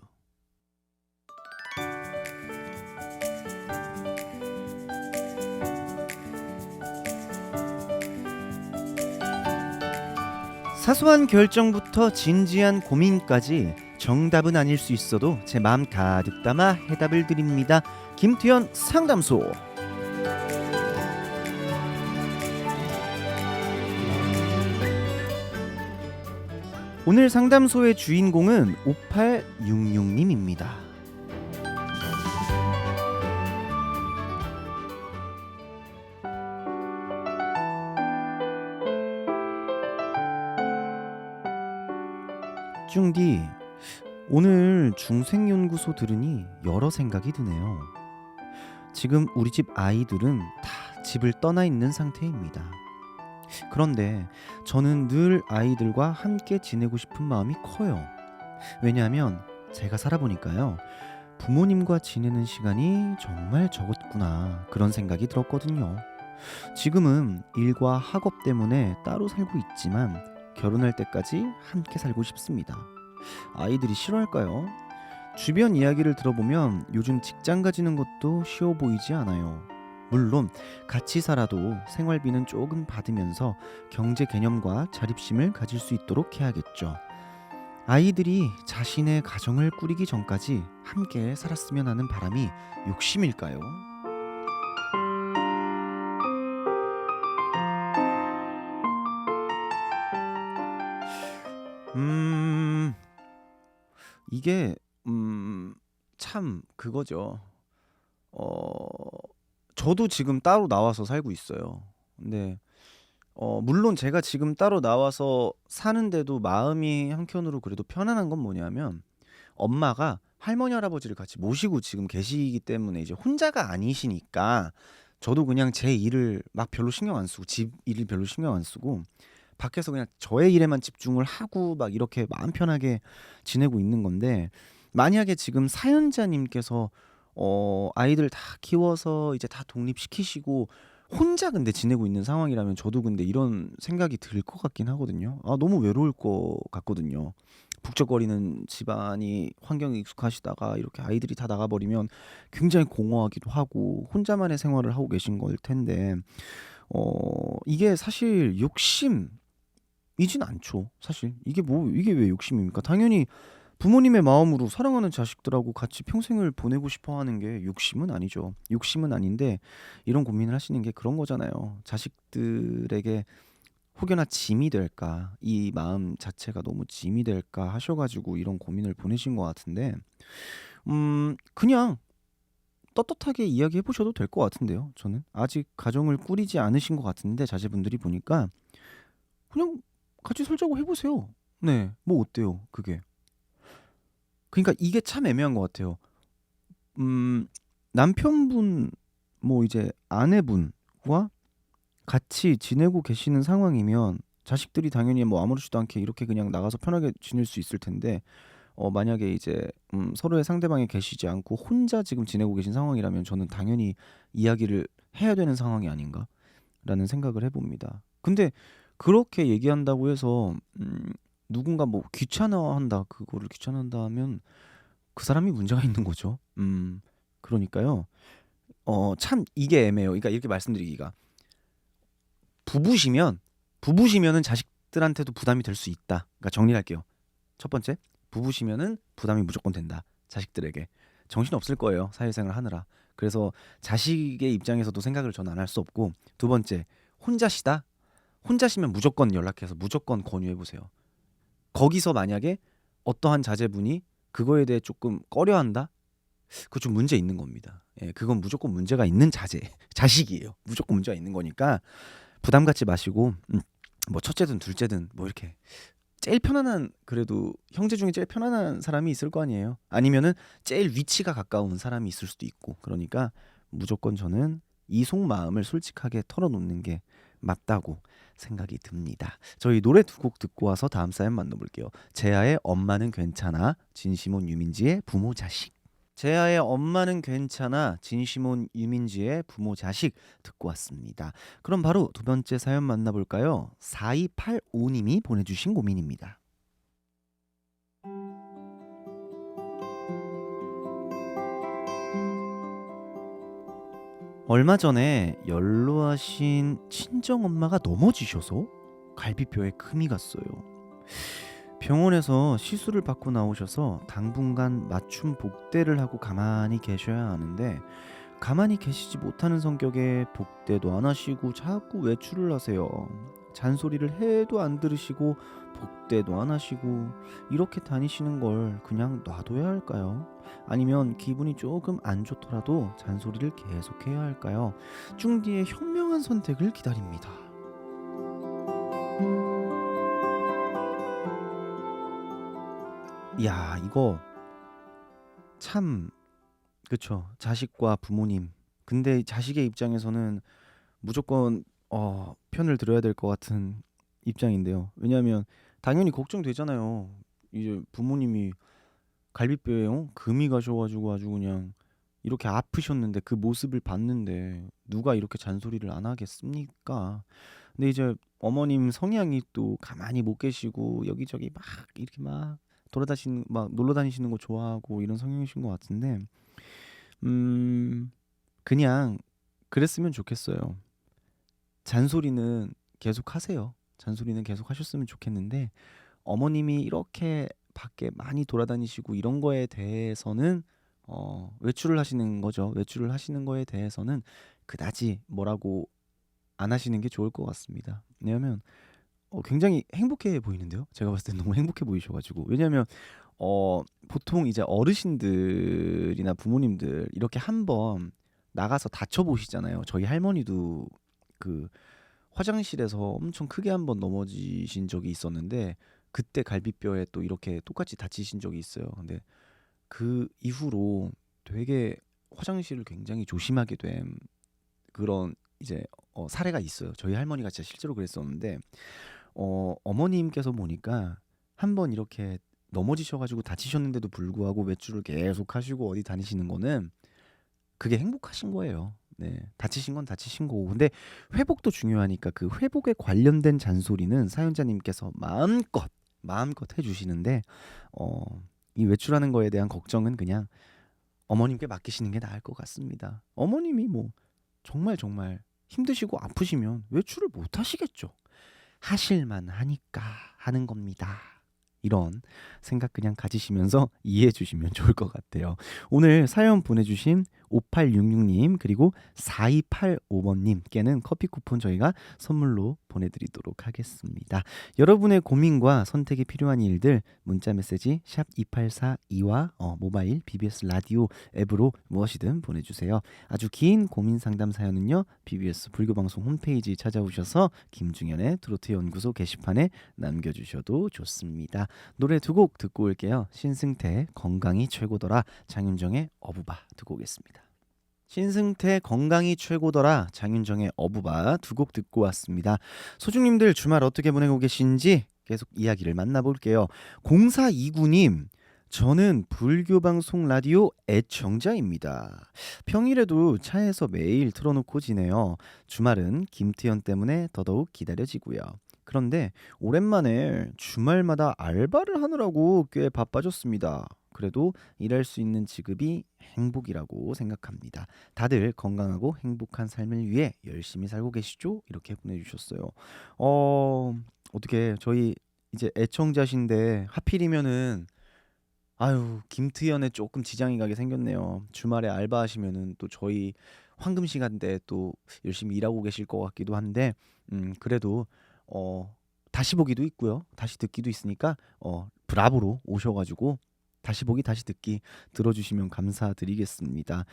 사소한 결정부터 진지한 고민까지 정답은 아닐 수 있어도 제 마음 가득 담아 해답을 드립니다. 김태현 상담소. 오늘 상담소의 주인공은 5866님입니다. 쭝디, 오늘 중생연구소 들으니 여러 생각이 드네요. 지금 우리 집 아이들은 다 집을 떠나 있는 상태입니다. 그런데 저는 늘 아이들과 함께 지내고 싶은 마음이 커요. 왜냐하면 제가 살아보니까요, 부모님과 지내는 시간이 정말 적었구나, 그런 생각이 들었거든요. 지금은 일과 학업 때문에 따로 살고 있지만 결혼할 때까지 함께 살고 싶습니다. 아이들이 싫어할까요? 주변 이야기를 들어보면 요즘 직장 가지는 것도 쉬워 보이지 않아요. 물론 같이 살아도 생활비는 조금 받으면서 경제 개념과 자립심을 가질 수 있도록 해야겠죠. 아이들이 자신의 가정을 꾸리기 전까지 함께 살았으면 하는 바람이 욕심일까요? 음, 이게 참 그거죠. 어, 저도 지금 따로 나와서 살고 있어요. 근데 물론 제가 지금 따로 나와서 사는데도 마음이 한켠으로 그래도 편안한 건 뭐냐면 엄마가 할머니 할아버지를 같이 모시고 지금 계시기 때문에 이제 혼자가 아니시니까 저도 그냥 제 일을 막 별로 신경 안 쓰고 집 일을 별로 신경 안 쓰고 밖에서 그냥 저의 일에만 집중을 하고 막 이렇게 마음 편하게 지내고 있는 건데 만약에 지금 사연자님께서 아이들 다 키워서 이제 다 독립시키시고 혼자 근데 지내고 있는 상황이라면 저도 근데 이런 생각이 들 것 같긴 하거든요. 아, 너무 외로울 것 같거든요. 북적거리는 집안이 환경에 익숙하시다가 이렇게 아이들이 다 나가버리면 굉장히 공허하기도 하고 혼자만의 생활을 하고 계신 걸 텐데 이게 사실 욕심이진 않죠. 사실 이게 왜 욕심입니까? 당연히 부모님의 마음으로 사랑하는 자식들하고 같이 평생을 보내고 싶어 하는 게 욕심은 아니죠. 욕심은 아닌데 이런 고민을 하시는 게 그런 거잖아요. 자식들에게 혹여나 짐이 될까, 이 마음 자체가 너무 짐이 될까 하셔가지고 이런 고민을 보내신 것 같은데, 그냥 떳떳하게 이야기해 보셔도 될 것 같은데요. 저는 아직 가정을 꾸리지 않으신 것 같은데 자제분들이 보니까 그냥 같이 살자고 해보세요. 네, 뭐 어때요, 그게? 그러니까 이게 참 애매한 것 같아요. 남편분, 뭐 이제 아내분과 같이 지내고 계시는 상황이면 자식들이 당연히 뭐 아무렇지도 않게 이렇게 그냥 나가서 편하게 지낼 수 있을 텐데 만약에 이제 서로의 상대방이 계시지 않고 혼자 지금 지내고 계신 상황이라면 저는 당연히 이야기를 해야 되는 상황이 아닌가라는 생각을 해봅니다. 근데 그렇게 얘기한다고 해서 누군가 뭐 귀찮아한다, 그거를 귀찮아한다 하면 그 사람이 문제가 있는 거죠. 그러니까요. 참 이게 애매해요. 그러니까 이렇게 말씀드리기가 부부시면은 자식들한테도 부담이 될 수 있다. 그러니까 정리할게요. 첫 번째, 부부시면은 부담이 무조건 된다. 자식들에게 정신 없을 거예요. 사회생활 하느라. 그래서 자식의 입장에서도 생각을 전 안 할 수 없고, 두 번째, 혼자시다. 혼자시면 무조건 연락해서 무조건 권유해 보세요. 거기서 만약에 어떠한 자제분이 그거에 대해 조금 꺼려한다? 그거 좀 문제 있는 겁니다. 예, 그건 무조건 문제가 있는 자식이에요. 무조건 문제가 있는 거니까 부담 갖지 마시고 뭐 첫째든 둘째든 뭐 이렇게 제일 편안한, 그래도 형제 중에 제일 편안한 사람이 있을 거 아니에요. 아니면은 제일 위치가 가까운 사람이 있을 수도 있고. 그러니까 무조건 저는 이 속마음을 솔직하게 털어놓는 게 맞다고 생각이 듭니다. 저희 노래 두 곡 듣고 와서 다음 사연 만나볼게요. 재하의 엄마는 괜찮아, 진시몬 유민지의 부모 자식. 재하의 엄마는 괜찮아, 진시몬 유민지의 부모 자식 듣고 왔습니다. 그럼 바로 두 번째 사연 만나볼까요? 4285님이 보내주신 고민입니다. 얼마 전에 연로하신 친정엄마가 넘어지셔서 갈비뼈에 금이 갔어요. 병원에서 시술을 받고 나오셔서 당분간 맞춤 복대를 하고 가만히 계셔야 하는데 가만히 계시지 못하는 성격에 복대도 안 하시고 자꾸 외출을 하세요. 잔소리를 해도 안 들으시고 복대도 안 하시고 이렇게 다니시는 걸 그냥 놔둬야 할까요? 아니면 기분이 조금 안 좋더라도 잔소리를 계속해야 할까요? 쭝디의 현명한 선택을 기다립니다. 야, 이거 참 그쵸. 자식과 부모님. 근데 자식의 입장에서는 무조건 편을 들어야 될 것 같은 입장인데요. 왜냐하면 당연히 걱정되잖아요. 이제 부모님이 갈비뼈에 금이 가셔가지고 아주 그냥 이렇게 아프셨는데 그 모습을 봤는데 누가 이렇게 잔소리를 안 하겠습니까? 근데 이제 어머님 성향이 또 가만히 못 계시고 여기저기 막 이렇게 막 돌아다니시는, 막 놀러 다니시는 거 좋아하고 이런 성향이신 것 같은데 그냥 그랬으면 좋겠어요. 잔소리는 계속 하세요. 잔소리는 계속 하셨으면 좋겠는데 어머님이 이렇게 밖에 많이 돌아다니시고 이런 거에 대해서는 외출을 하시는 거죠. 외출을 하시는 거에 대해서는 그다지 뭐라고 안 하시는 게 좋을 것 같습니다. 왜냐하면 굉장히 행복해 보이는데요. 제가 봤을 때 너무 행복해 보이셔가지고. 왜냐하면 보통 이제 어르신들이나 부모님들 이렇게 한번 나가서 다쳐 보시잖아요. 저희 할머니도 그 화장실에서 엄청 크게 한번 넘어지신 적이 있었는데 그때 갈비뼈에 또 이렇게 똑같이 다치신 적이 있어요. 근데 그 이후로 되게 화장실을 굉장히 조심하게 된 그런 이제 사례가 있어요. 저희 할머니가 진짜 실제로 그랬었는데 어머님께서 보니까 한번 이렇게 넘어지셔가지고 다치셨는데도 불구하고 외출을 계속 하시고 어디 다니시는 거는 그게 행복하신 거예요. 네, 다치신 건 다치신 거고. 근데 회복도 중요하니까 그 회복에 관련된 잔소리는 사연자님께서 마음껏 해주시는데 이 외출하는 거에 대한 걱정은 그냥 어머님께 맡기시는 게 나을 것 같습니다. 어머님이 뭐 정말 힘드시고 아프시면 외출을 못 하시겠죠. 하실만 하니까 하는 겁니다. 이런 생각 그냥 가지시면서 이해해 주시면 좋을 것 같아요. 오늘 사연 보내주신 5866님 그리고 4285번님께는 커피 쿠폰 저희가 선물로 보내드리도록 하겠습니다. 여러분의 고민과 선택이 필요한 일들 문자 메시지 샵 2842와 모바일 BBS 라디오 앱으로 무엇이든 보내주세요. 아주 긴 고민 상담 사연은요. BBS 불교방송 홈페이지 찾아오셔서 김중현의 트로트 연구소 게시판에 남겨주셔도 좋습니다. 노래 두 곡 듣고 올게요. 신승태 건강이 최고더라, 장윤정의 어부바 듣고 오겠습니다. 신승태 건강이 최고더라, 장윤정의 어부바 두 곡 듣고 왔습니다. 소중님들 주말 어떻게 보내고 계신지 계속 이야기를 만나볼게요. 0429님, 저는 불교방송 라디오 애청자입니다. 평일에도 차에서 매일 틀어놓고 지내요. 주말은 김태현 때문에 더더욱 기다려지고요. 그런데 오랜만에 주말마다 알바를 하느라고 꽤 바빠졌습니다. 그래도 일할 수 있는 직업이 행복이라고 생각합니다. 다들 건강하고 행복한 삶을 위해 열심히 살고 계시죠? 이렇게 보내주셨어요. 어떻게 저희 이제 애청자신데 하필이면은 김트연에 조금 지장이 가게 생겼네요. 주말에 알바하시면은 또 저희 황금 시간대 또 열심히 일하고 계실 것 같기도 한데 그래도 다시 보기도 있고요. 다시 듣기도 있으니까 브라보로 오셔가지고 다시 보기 다시 듣기 들어주시면 감사드리겠습니다.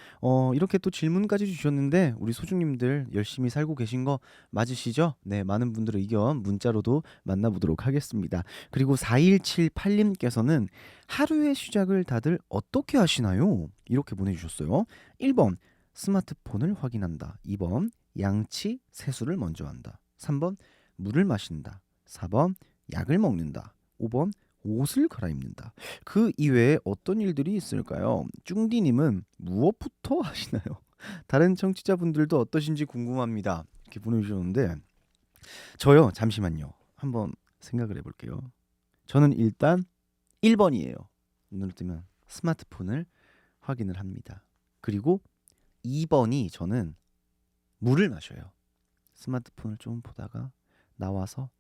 이렇게 또 질문까지 주셨는데 우리 소중님들 열심히 살고 계신 거 맞으시죠? 네, 많은 분들의 의견 문자로도 만나보도록 하겠습니다. 그리고 4178님께서는 하루의 시작을 다들 어떻게 하시나요? 이렇게 보내주셨어요. 1번 스마트폰을 확인한다. 2번 양치 세수를 먼저 한다. 3번 물을 마신다. 4번 약을 먹는다. 5번 옷을 갈아입는다. 그 이외에 어떤 일들이 있을까요? 쭝디님은 무엇부터 하시나요? 다른 청취자분들도 어떠신지 궁금합니다. 이렇게 보내주셨는데 저요, 잠시만요. 한번 생각을 해볼게요. 저는 일단 1번이에요. 눈을 뜨면 스마트폰을 확인을 합니다. 그리고 2번이 저는 물을 마셔요. 스마트폰을 좀 보다가 나와서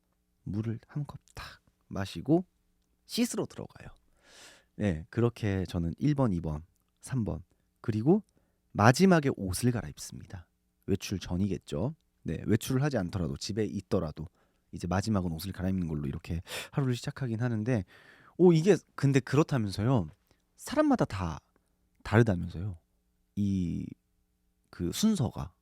물을 한 컵 탁 마시고 씻으러 들어가요. 네, 그렇게 저는 1번, 2번, 3번 그리고 마지막에 옷을 갈아입습니다. 외출 전이겠죠. 네, 외출을 하지 않더라도 집에 있더라도 이제 마지막은 옷을 갈아입는 걸로 이렇게 하루를 시작하긴 하는데 이게 근데 그렇다면서요. 사람마다 다 다르다면서요. 이 그 순서가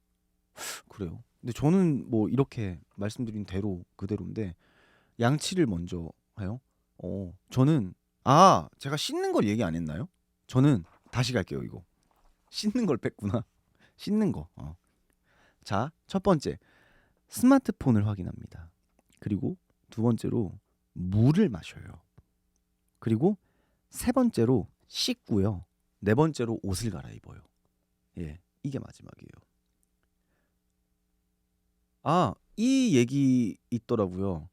그래요. 근데 저는 뭐 이렇게 말씀드린 대로 그대로인데 양치를 먼저 해요. 저는 제가 씻는 걸 얘기 안 했나요? 저는 다시 갈게요. 이거 씻는 걸 뺐구나. 씻는 거. 자, 첫 번째 스마트폰을 확인합니다. 그리고 두 번째로 물을 마셔요. 그리고 세 번째로 씻고요. 네 번째로 옷을 갈아입어요. 예, 이게 마지막이에요. 이 얘기 있더라고요.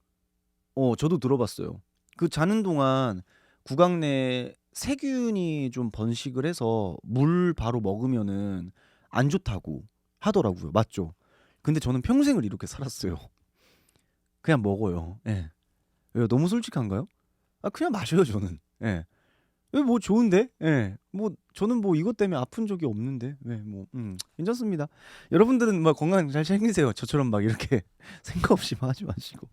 저도 들어봤어요. 그 자는 동안 구강 내에 세균이 좀 번식을 해서 물 바로 먹으면은 안 좋다고 하더라고요. 맞죠? 근데 저는 평생을 이렇게 살았어요. 그냥 먹어요. 예. 왜요? 너무 솔직한가요? 그냥 마셔요, 저는. 예. 뭐 좋은데? 예. 뭐 저는 뭐 이것 때문에 아픈 적이 없는데. 네, 뭐 괜찮습니다. 여러분들은 막 건강 잘 챙기세요. 저처럼 막 이렇게 생각 없이 막 하지 마시고.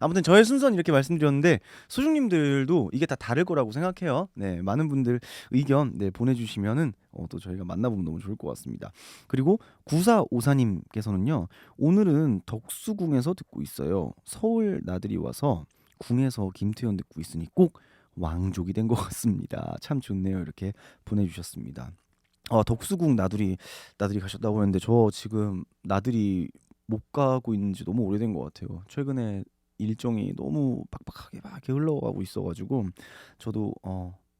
아무튼 저의 순서는 이렇게 말씀드렸는데 소중님들도 이게 다 다를 거라고 생각해요. 네, 많은 분들 의견 보내주시면은 또 저희가 만나보면 너무 좋을 것 같습니다. 그리고 9454님께서는요, 오늘은 덕수궁에서 듣고 있어요. 서울 나들이 와서 궁에서 김태현 듣고 있으니 꼭 왕족이 된 것 같습니다. 참 좋네요. 이렇게 보내주셨습니다. 덕수궁 나들이 가셨다고 했는데 저 지금 나들이 못 가고 있는지 너무 오래된 것 같아요. 최근에 일정이 너무 빡빡하게 막 이렇게 흘러가고 있어가지고 저도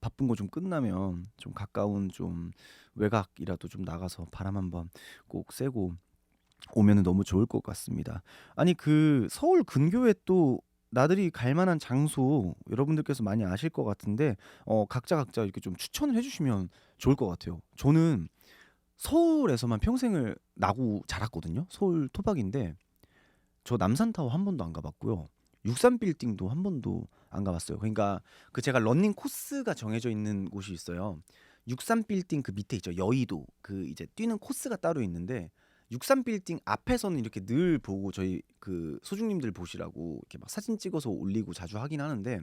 바쁜 거 좀 끝나면 좀 가까운 좀 외곽이라도 좀 나가서 바람 한번 꼭 쐬고 오면은 너무 좋을 것 같습니다. 아니 그 서울 근교에 또 나들이 갈 만한 장소 여러분들께서 많이 아실 것 같은데 각자 이렇게 좀 추천을 해주시면 좋을 것 같아요. 저는 서울에서만 평생을 나고 자랐거든요. 서울 토박인데 저 남산타워 한 번도 안 가봤고요. 63빌딩도 한 번도 안 가봤어요. 그러니까 그 제가 러닝 코스가 정해져 있는 곳이 있어요. 63빌딩 그 밑에 있죠. 여의도 그 이제 뛰는 코스가 따로 있는데 63빌딩 앞에서는 이렇게 늘 보고 저희 그 소중님들 보시라고 이렇게 막 사진 찍어서 올리고 자주 하긴 하는데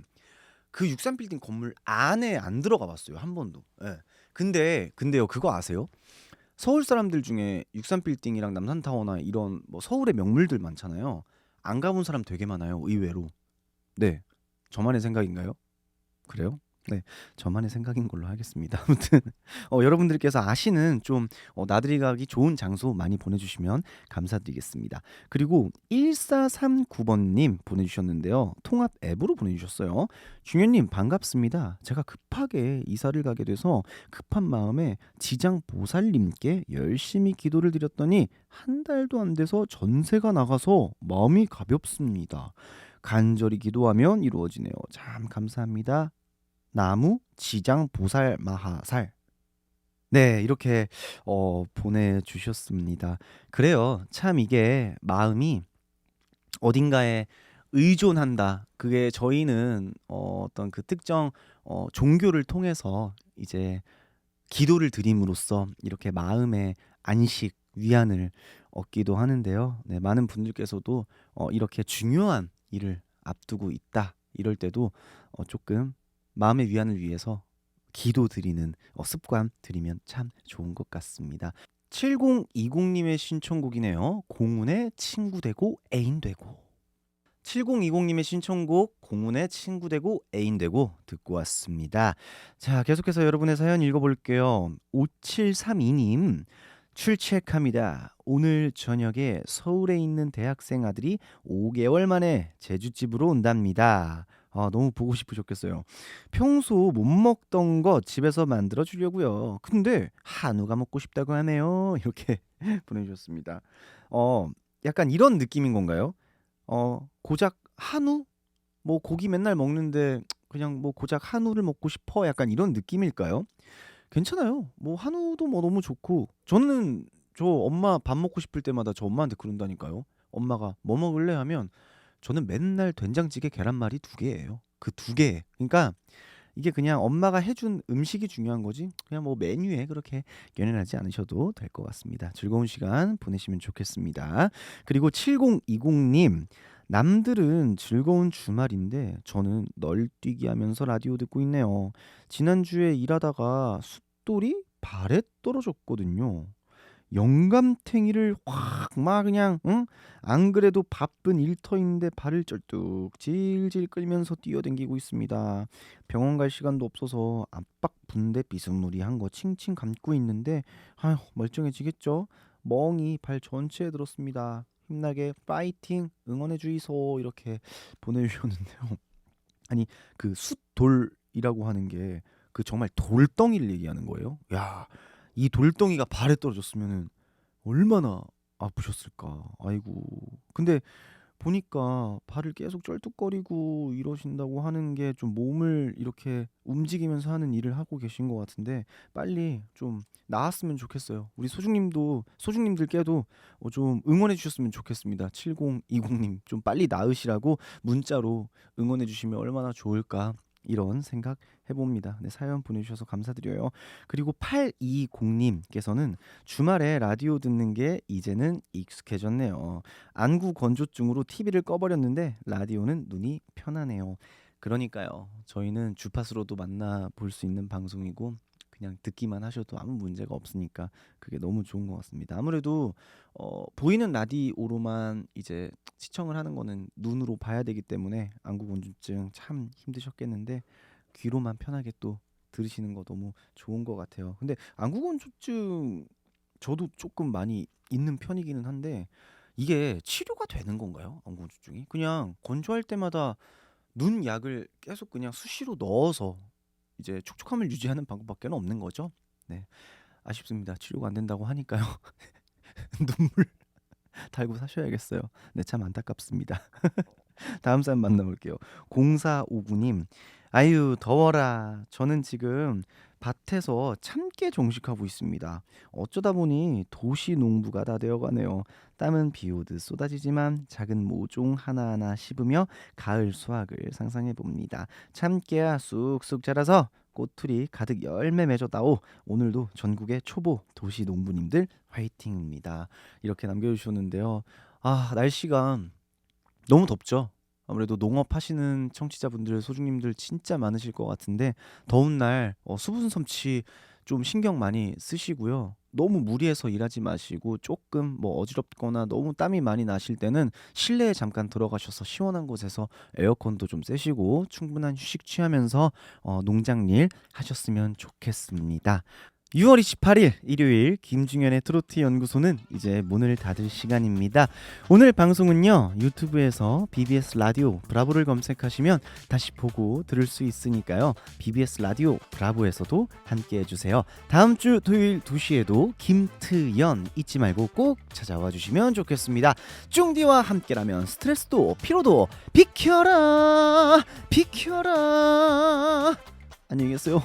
그 63빌딩 건물 안에 안 들어가 봤어요. 한 번도. 예. 근데요 그거 아세요? 서울 사람들 중에 63빌딩이랑 남산타워나 이런 뭐 서울의 명물들 많잖아요. 안 가본 사람 되게 많아요. 의외로. 네. 저만의 생각인가요? 그래요? 네. 저만의 생각인 걸로 하겠습니다. 아무튼 여러분들께서 아시는 좀 나들이 가기 좋은 장소 많이 보내주시면 감사드리겠습니다. 그리고 1439번님 보내주셨는데요. 통합 앱으로 보내주셨어요. 중현님 반갑습니다. 제가 급하게 이사를 가게 돼서 급한 마음에 지장보살님께 열심히 기도를 드렸더니 한 달도 안 돼서 전세가 나가서 마음이 가볍습니다. 간절히 기도하면 이루어지네요. 참 감사합니다. 나무 지장 보살 마하살. 네, 이렇게 보내주셨습니다. 그래요. 참 이게 마음이 어딘가에 의존한다. 그게 저희는 어떤 그 특정 종교를 통해서 이제 기도를 드림으로써 이렇게 마음의 안식, 위안을 얻기도 하는데요. 네, 많은 분들께서도 이렇게 중요한 일을 앞두고 있다. 이럴 때도 조금 마음의 위안을 위해서 기도 드리는 습관 들이면 참 좋은 것 같습니다. 7020님의 신청곡이네요. 공운의 친구 되고 애인 되고. 7020님의 신청곡 공운의 친구 되고 애인 되고 듣고 왔습니다. 자, 계속해서 여러분의 사연 읽어볼게요. 5732님 출첵합니다. 오늘 저녁에 서울에 있는 대학생 아들이 5개월 만에 제주집으로 온답니다. 너무 보고 싶으셨겠어요. 평소 못 먹던 거 집에서 만들어 주려고요. 근데 한우가 먹고 싶다고 하네요. 이렇게 보내주셨습니다. 약간 이런 느낌인 건가요? 고작 한우? 뭐 고기 맨날 먹는데 그냥 뭐 고작 한우를 먹고 싶어? 약간 이런 느낌일까요? 괜찮아요. 뭐 한우도 뭐 너무 좋고 저는 저 엄마 밥 먹고 싶을 때마다 저 엄마한테 그런다니까요. 엄마가 뭐 먹을래 하면 저는 맨날 된장찌개 계란말이 2개예요. 그 2개. 그러니까 이게 그냥 엄마가 해준 음식이 중요한 거지 그냥 뭐 메뉴에 그렇게 연연하지 않으셔도 될 것 같습니다. 즐거운 시간 보내시면 좋겠습니다. 그리고 7020님 남들은 즐거운 주말인데 저는 널뛰기 하면서 라디오 듣고 있네요. 지난주에 일하다가 숫돌이 발에 떨어졌거든요. 영감탱이를 확 막 그냥 안 그래도 바쁜 일터인데 발을 쩔뚝 질질 끌면서 뛰어댕기고 있습니다. 병원 갈 시간도 없어서 압박 붕대 비스무리한 거 칭칭 감고 있는데 아휴 멀쩡해지겠죠? 멍이 발 전체에 들었습니다. 힘나게 파이팅 응원해 주이소 이렇게 보내주셨는데요. 아니 그 숫돌이라고 하는 게 그 정말 돌덩이를 얘기하는 거예요. 야, 이 돌덩이가 발에 떨어졌으면은 얼마나 아프셨을까. 아이고. 근데 보니까 발을 계속 쩔뚝거리고 이러신다고 하는 게 좀 몸을 이렇게 움직이면서 하는 일을 하고 계신 것 같은데 빨리 좀 나았으면 좋겠어요. 우리 소중님들께도 좀 응원해 주셨으면 좋겠습니다. 7020님 좀 빨리 나으시라고 문자로 응원해 주시면 얼마나 좋을까 이런 생각 해봅니다. 네, 사연 보내주셔서 감사드려요. 그리고 820님께서는 주말에 라디오 듣는 게 이제는 익숙해졌네요. 안구 건조증으로 TV를 꺼버렸는데 라디오는 눈이 편하네요. 그러니까요. 저희는 주파수로도 만나볼 수 있는 방송이고 그냥 듣기만 하셔도 아무 문제가 없으니까 그게 너무 좋은 것 같습니다. 아무래도 보이는 라디오로만 이제 시청을 하는 거는 눈으로 봐야 되기 때문에 안구 건조증 참 힘드셨겠는데 귀로만 편하게 또 들으시는 거 너무 좋은 것 같아요. 근데 안구 건조증 저도 조금 많이 있는 편이기는 한데 이게 치료가 되는 건가요? 안구 건조증이? 그냥 건조할 때마다 눈 약을 계속 그냥 수시로 넣어서 이제 촉촉함을 유지하는 방법밖에 없는 거죠. 네, 아쉽습니다. 치료가 안 된다고 하니까요. 눈물 달고 사셔야겠어요. 네, 참 안타깝습니다. 다음 사연 만나볼게요. 0459님, 아유 더워라. 저는 지금 밭에서 참깨 정식하고 있습니다. 어쩌다 보니 도시 농부가 다 되어가네요. 땀은 비 오듯 쏟아지지만 작은 모종 하나하나 씹으며 가을 수확을 상상해 봅니다. 참깨야 쑥쑥 자라서 꼬투리 가득 열매 맺어다오. 오늘도 전국의 초보 도시 농부님들 화이팅입니다. 이렇게 남겨주셨는데요. 아, 날씨가 너무 덥죠. 아무래도 농업하시는 청취자분들, 소중님들 진짜 많으실 것 같은데 더운 날 수분 섭취 좀 신경 많이 쓰시고요. 너무 무리해서 일하지 마시고 조금 뭐 어지럽거나 너무 땀이 많이 나실 때는 실내에 잠깐 들어가셔서 시원한 곳에서 에어컨도 좀 쐬시고 충분한 휴식 취하면서 농장일 하셨으면 좋겠습니다. 6월 28일 일요일 김중현의 트로트 연구소는 이제 문을 닫을 시간입니다. 오늘 방송은요 유튜브에서 BBS 라디오 브라보를 검색하시면 다시 보고 들을 수 있으니까요. BBS 라디오 브라보에서도 함께 해주세요. 다음 주 토요일 2시에도 김트연 잊지 말고 꼭 찾아와 주시면 좋겠습니다. 쭝디와 함께라면 스트레스도 피로도 비켜라 비켜라. 안녕히 계세요.